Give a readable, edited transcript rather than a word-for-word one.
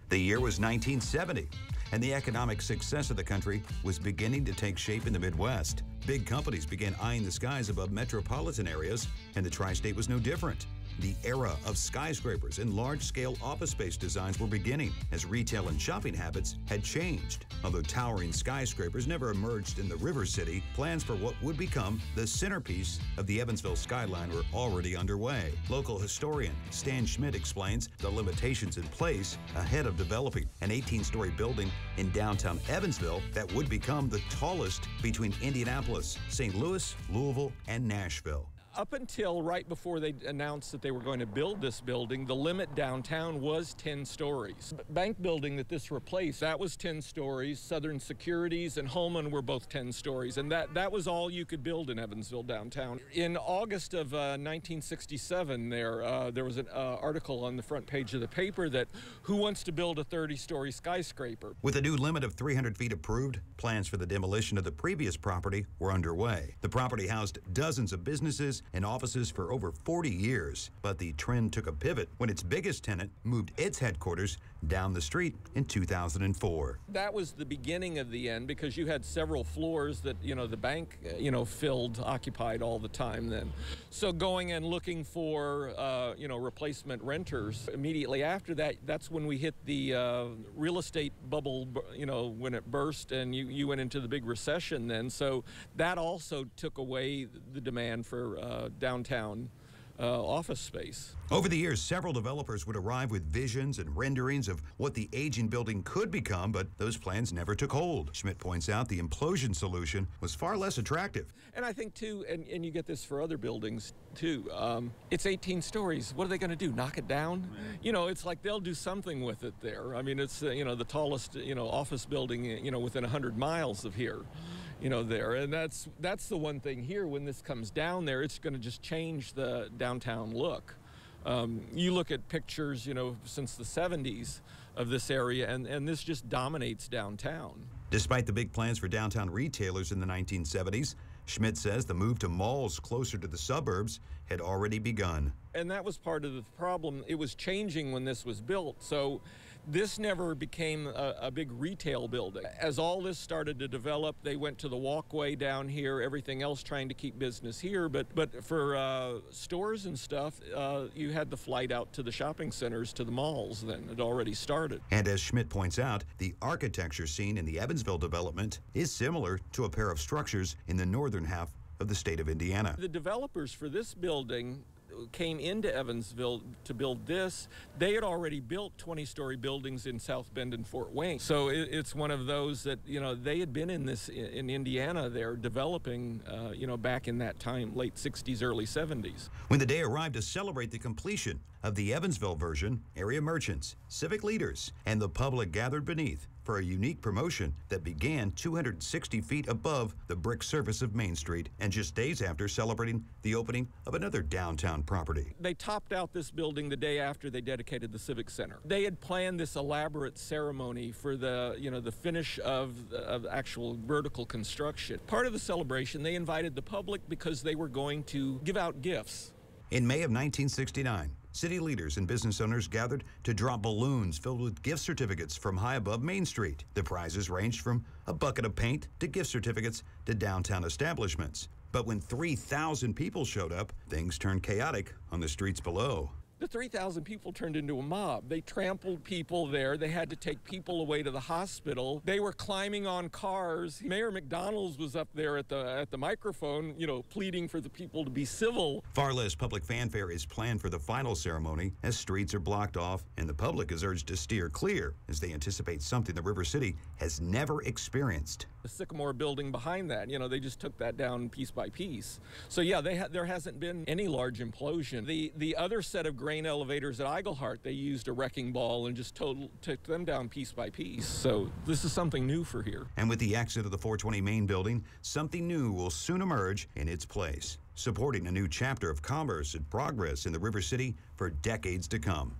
The year was 1970, and the economic success of the country was beginning to take shape in the Midwest. Big companies began eyeing the skies above metropolitan areas, and the tri-state was no different. The era of skyscrapers and large-scale office space designs were beginning as retail and shopping habits had changed. Although towering skyscrapers never emerged in the River City, plans for what would become the centerpiece of the Evansville skyline were already underway. Local historian Stan Schmidt explains the limitations in place ahead of developing an 18-story building in downtown Evansville that would become the tallest between Indianapolis, St. Louis, Louisville, and Nashville. Up until right before they announced that they were going to build this building, the limit downtown was 10 stories. The bank building that this replaced, that was 10 stories. Southern Securities and Holman were both 10 stories, and that was all you could build in Evansville downtown. In August of 1967, there was an article on the front page of the paper that who wants to build a 30-story skyscraper? With a new limit of 300 feet approved, plans for the demolition of the previous property were underway. The property housed dozens of businesses and offices for over 40 years, but the trend took a pivot when its biggest tenant moved its headquarters down the street in 2004. That was the beginning of the end because you had several floors that, the bank, occupied all the time then. So going and looking for, replacement renters, immediately after that, that's when we hit the real estate bubble, when it burst and you went into the big recession then. So that also took away the demand for downtown office space. Over the years, several developers would arrive with visions and renderings of what the aging building could become, but those plans never took hold. Schmidt points out the implosion solution was far less attractive. And I think, too, and you get this for other buildings, too, it's 18 stories. What are they going to do, knock it down? It's like they'll do something with it there. I mean, it's, the tallest, office building, within 100 miles of here. There. And that's the one thing here, when this comes down there, it's going to just change the downtown look. You look at pictures, since the 70s of this area, and this just dominates downtown. Despite the big plans for downtown retailers in the 1970s, Schmidt says the move to malls closer to the suburbs had already begun. And that was part of the problem. It was changing when this was built, so this never became a big retail building. As all this started to develop, they went to the walkway down here, everything else trying to keep business here. But for stores and stuff, you had the flight out to the shopping centers, to the malls then. It already started. And as Schmidt points out, the architecture seen in the Evansville development is similar to a pair of structures in the northern half of the state of Indiana. The developers for this building came into Evansville to build this. They had already built 20-story buildings in South Bend and Fort Wayne. So it's one of those that, they had been in this in Indiana there developing, back in that time, late 60s, early 70s. When the day arrived to celebrate the completion of the Evansville version, area merchants, civic leaders, and the public gathered beneath for a unique promotion that began 260 feet above the brick surface of Main Street, and just days after celebrating the opening of another downtown property. They topped out this building the day after they dedicated the Civic Center. They had planned this elaborate ceremony for the, the finish of actual vertical construction. Part of the celebration, they invited the public because they were going to give out gifts. In May of 1969, city leaders and business owners gathered to drop balloons filled with gift certificates from high above Main Street. The prizes ranged from a bucket of paint to gift certificates to downtown establishments. But when 3,000 people showed up, things turned chaotic on the streets below. The 3,000 people turned into a mob. They trampled people there. They had to take people away to the hospital. They were climbing on cars. Mayor McDonald's was up there at the microphone, pleading for the people to be civil. Far less public fanfare is planned for the final ceremony as streets are blocked off and the public is urged to steer clear as they anticipate something the River City has never experienced. The Sycamore building behind that, they just took that down piece by piece. So yeah, there hasn't been any large implosion. The other set of grain elevators at Eigelhart, they used a wrecking ball and just took them down piece by piece. So this is something new for here. And with the exit of the 420 main building, something new will soon emerge in its place, supporting a new chapter of commerce and progress in the River City for decades to come.